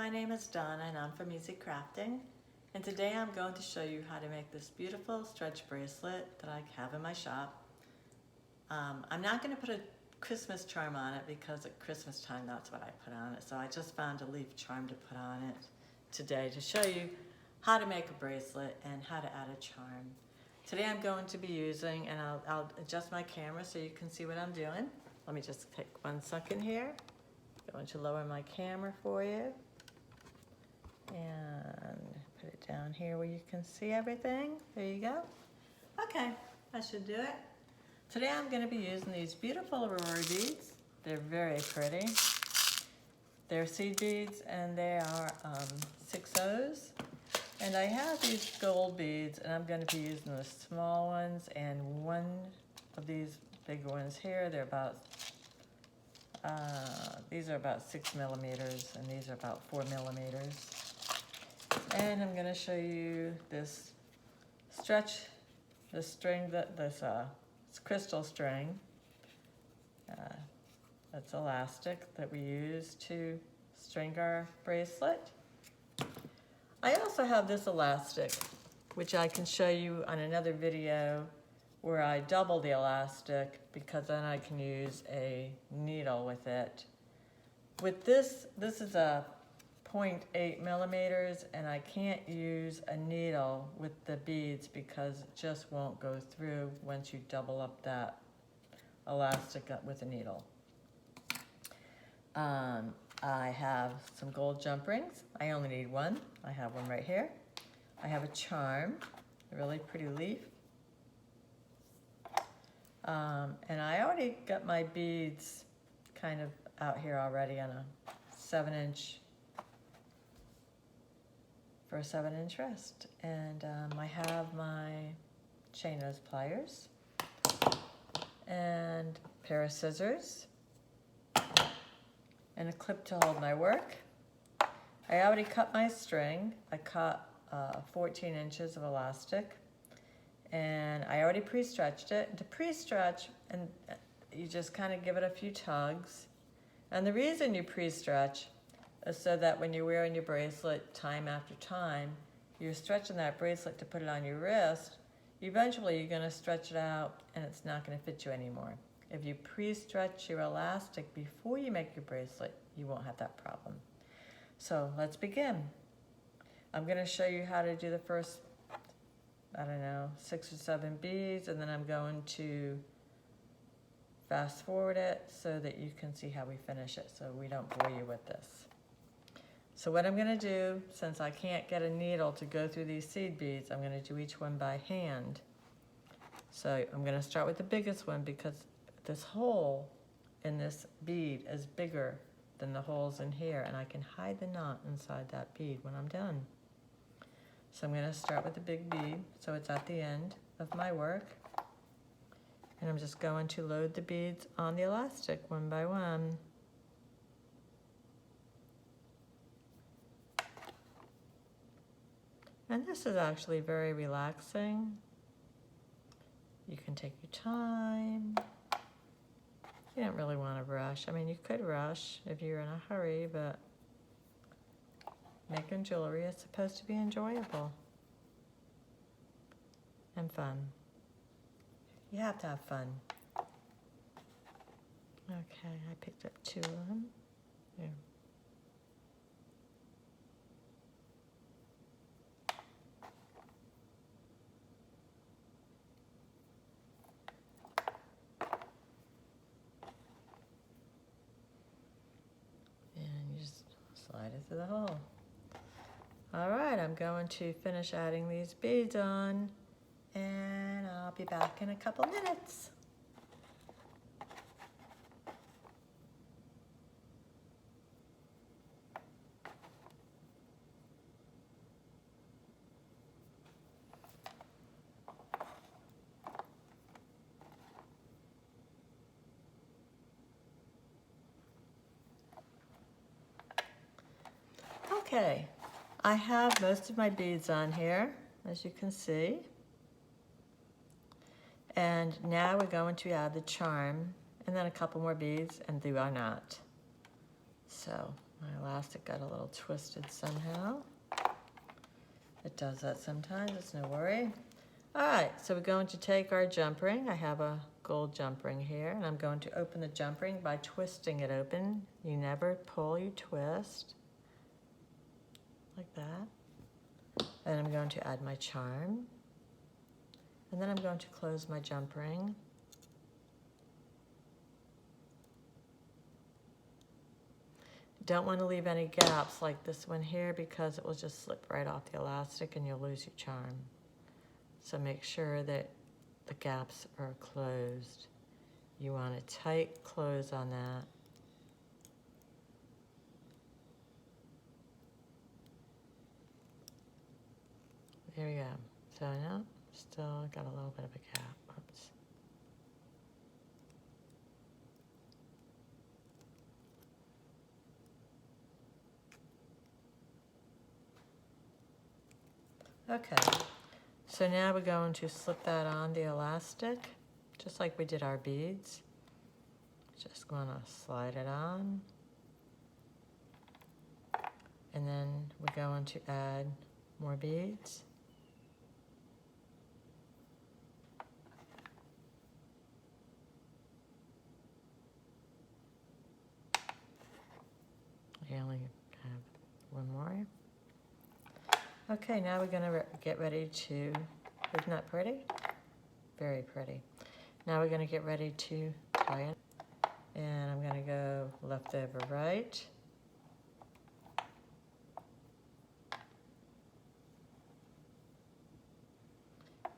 my name is Donna and I'm from Easy Crafting, and today I'm going to show you how to make this beautiful stretch bracelet that I have in my shop. I'm not going to put a Christmas charm on it because at Christmas time that's what I put on it, so I just found a leaf charm to put on it today to show you how to make a bracelet and how to add a charm. Today I'm going to be using, and I'll adjust my camera so you can see what I'm doing. Let me just take 1 second here. Going to lower my camera for you and put it down here where you can see everything. There you go. Okay, that should do it. Today I'm going to be using these beautiful Aurora beads. They're very pretty. They're seed beads and they are 6/0s. And I have these gold beads and I'm going to be using the small ones and one of these bigger ones here. They're about these are about 6 millimeters and these are about 4 millimeters. And I'm going to show you this string, this crystal string. That's elastic that we use to string our bracelet. I also have this elastic, which I can show you on another video where I double the elastic because then I can use a needle with it. With this is a 0.8 millimeters and I can't use a needle with the beads because it just won't go through once you double up that elastic with a needle. I have some gold jump rings. I only need one. I have one right here. I have a charm, a really pretty leaf. And I already got my beads kind of out here already on a 7-inch, for a 7-inch wrist. And I have my chain nose pliers and a pair of scissors and a clip to hold my work. I already cut my string. I cut 14 inches of elastic. And I already pre-stretched it. To pre-stretch, and you just kind of give it a few tugs. And the reason you pre-stretch is so that when you're wearing your bracelet time after time, you're stretching that bracelet to put it on your wrist. Eventually you're going to stretch it out and it's not going to fit you anymore. If you pre-stretch your elastic before you make your bracelet, you won't have that problem. So let's begin. I'm going to show you how to do the first, I don't know, 6 or 7 beads, and then I'm going to fast forward it so that you can see how we finish it so we don't bore you with this. So what I'm going to do, since I can't get a needle to go through these seed beads, I'm going to do each one by hand. So I'm going to start with the biggest one because this hole in this bead is bigger than the holes in here, and I can hide the knot inside that bead when I'm done. So I'm going to start with the big bead, so it's at the end of my work. And I'm just going to load the beads on the elastic one by one. And this is actually very relaxing. You can take your time. You don't really want to rush. I mean, you could rush if you're in a hurry, but making jewelry is supposed to be enjoyable and fun. You have to have fun. Okay, I picked up 2 of them. Here. And you just slide it through the hole. All right, I'm going to finish adding these beads on, and I'll be back in a couple minutes. Okay, I have most of my beads on here, as you can see. And now we're going to add the charm and then a couple more beads and do our knot. So My elastic got a little twisted somehow. It does that sometimes, it's no worry. All right, so we're going to take our jump ring. I have a gold jump ring here, and I'm going to open the jump ring by twisting it open. You never pull, you twist, like that. And I'm going to add my charm. And then I'm going to close my jump ring. Don't want to leave any gaps like this one here because it will just slip right off the elastic and you'll lose your charm. So make sure that the gaps are closed. You want a tight close on that. There we go. So now, still got a little bit of a gap. Oops. Okay, so now we're going to slip that on the elastic, just like we did our beads. Just going to slide it on. And then we're going to add more beads. I only have one more. Okay, now we're going to get ready to, isn't that pretty? Very pretty. Now we're going to get ready to tie it. And I'm going to go left over right.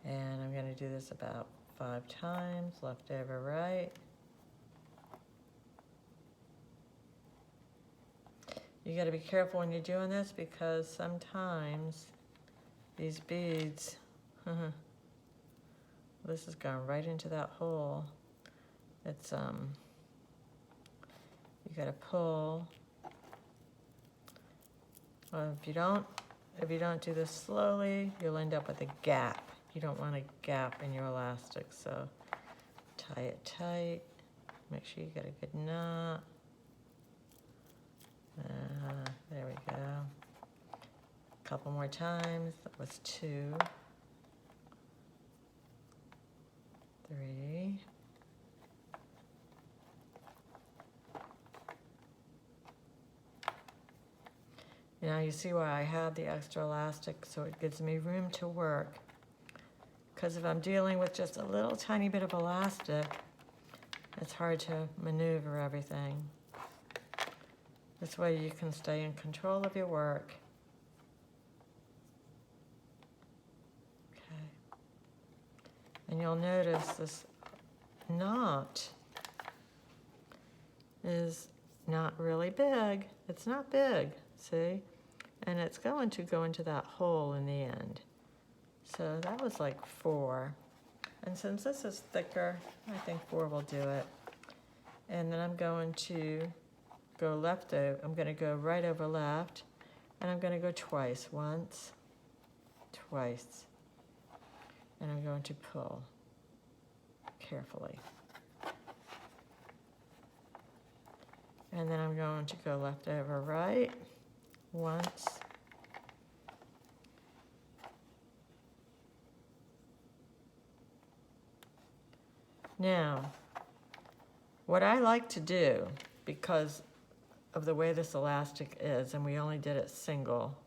And I'm going to do this about 5 times, left over right. You got to be careful when you're doing this because sometimes these beads, this is going right into that hole. It's you got to pull. Well, if you don't do this slowly, you'll end up with a gap. You don't want a gap in your elastic, so tie it tight. Make sure you get a good knot. There we go. A couple more times. That was 2, 3. Now you see why I have the extra elastic, so it gives me room to work. Because if I'm dealing with just a little tiny bit of elastic, it's hard to maneuver everything. This way you can stay in control of your work. Okay. And you'll notice this knot is not really big. It's not big, see? And it's going to go into that hole in the end. So that was like 4. And since this is thicker, I think 4 will do it. And then I'm going to go left over. I'm going to go right over left. And I'm going to go twice. Once, twice. And I'm going to pull carefully. And then I'm going to go left over right. Once. Now, what I like to do, because of the way this elastic is, and we only did it single,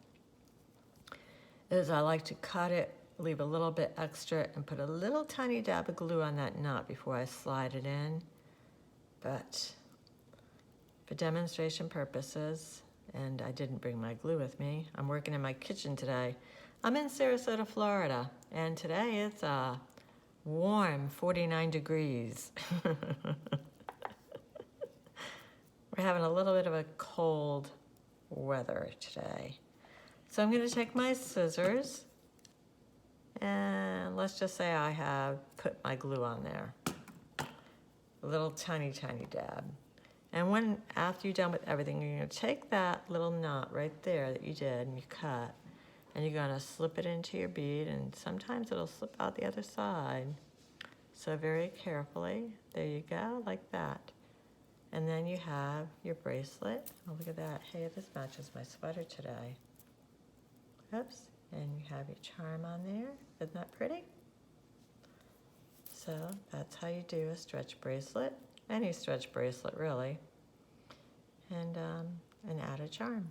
is I like to cut it, leave a little bit extra, and put a little tiny dab of glue on that knot before I slide it in. But for demonstration purposes, and I didn't bring my glue with me, I'm working in my kitchen today. I'm in Sarasota, Florida, and today it's warm, 49 degrees. We're having a little bit of a cold weather today. So I'm going to take my scissors, and let's just say I have put my glue on there. A little tiny, tiny dab. And after you're done with everything, you're going to take that little knot right there that you did and you cut, and you're going to slip it into your bead, and sometimes it'll slip out the other side. So very carefully, there you go, like that. And then you have your bracelet. Oh, look at that. Hey, this matches my sweater today. Oops. And you have your charm on there. Isn't that pretty? So that's how you do a stretch bracelet. Any stretch bracelet, really. And add a charm.